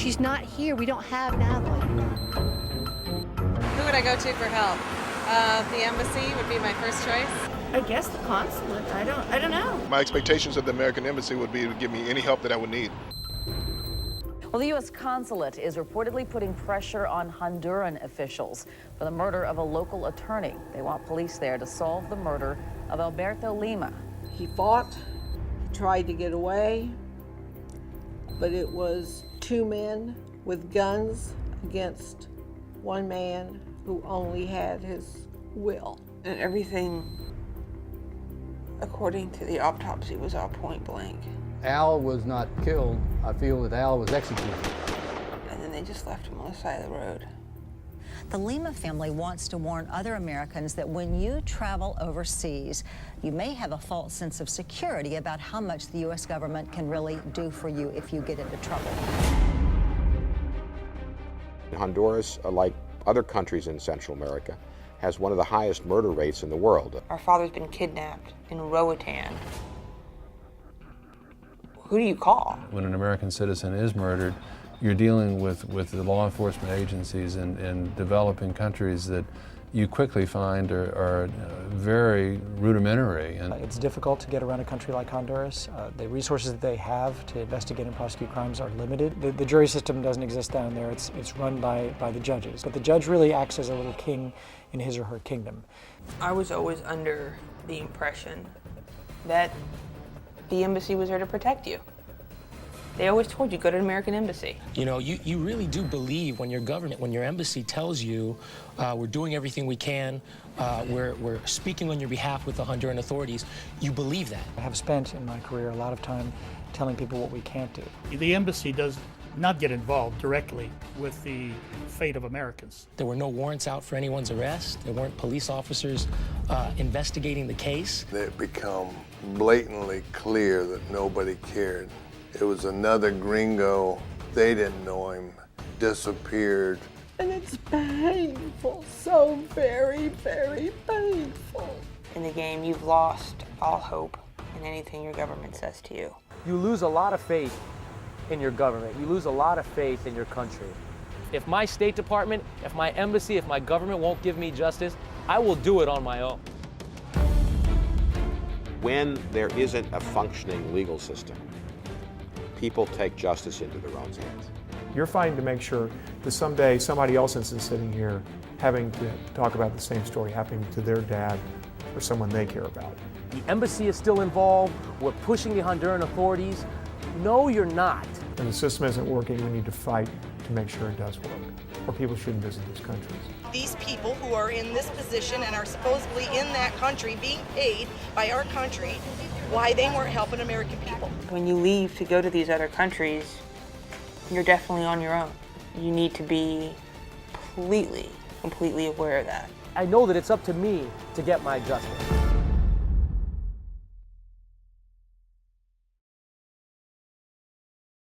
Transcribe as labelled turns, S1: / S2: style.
S1: she's not here. We don't have Natalie.
S2: Who would I go to for help? The embassy would be my first choice.
S3: I guess the consulate. I don't know.
S4: My expectations of the American embassy would be to give me any help that I would need.
S5: Well, the U.S. consulate is reportedly putting pressure on Honduran officials for the murder of a local attorney. They want police there to solve the murder of Alberto Lima.
S6: He fought, tried to get away, but it was two men with guns against one man who only had his will.
S7: And everything, according to the autopsy, was all point blank.
S8: Al was not killed. I feel that Al was executed.
S7: And then they just left him on the side of the road.
S9: The Lima family wants to warn other Americans that when you travel overseas, you may have a false sense of security about how much the U.S. government can really do for you if you get into trouble.
S10: Honduras, like other countries in Central America, has one of the highest murder rates in the world.
S7: Our father's been kidnapped in Roatan. Who do you call?
S11: When an American citizen is murdered, you're dealing with the law enforcement agencies in developing countries that you quickly find are very rudimentary. And
S12: it's difficult to get around a country like Honduras. The resources that they have to investigate and prosecute crimes are limited. The jury system doesn't exist down there. It's run by the judges. But the judge really acts as a little king in his or her kingdom.
S7: I was always under the impression that the embassy was there to protect you. They always told you, go to an American embassy.
S13: You know, you really do believe when your government, when your embassy tells you, we're doing everything we can, we're speaking on your behalf with the Honduran authorities, you believe that.
S12: I have spent in my career a lot of time telling people what we can't do.
S14: The embassy does not get involved directly with the fate of Americans.
S13: There were no warrants out for anyone's arrest. There weren't police officers investigating the case.
S15: It became blatantly clear that nobody cared. It was another gringo, they didn't know him, disappeared.
S6: And it's painful, so very, very painful.
S7: In the game, you've lost all hope in anything your government says to you.
S16: You lose a lot of faith in your government. You lose a lot of faith in your country. If my State Department, if my embassy, if my government won't give me justice, I will do it on my own.
S10: When there isn't a functioning legal system, people take justice into their own hands.
S17: You're fighting to make sure that someday somebody else isn't sitting here having to talk about the same story happening to their dad or someone they care about.
S16: The embassy is still involved. We're pushing the Honduran authorities. No, you're not.
S17: And the system isn't working, we need to fight to make sure it does work, or people shouldn't visit these countries.
S18: These people who are in this position and are supposedly in that country being paid by our country, why they weren't helping American people.
S7: When you leave to go to these other countries, you're definitely on your own. You need to be completely aware of that.
S16: I know that it's up to me to get my justice.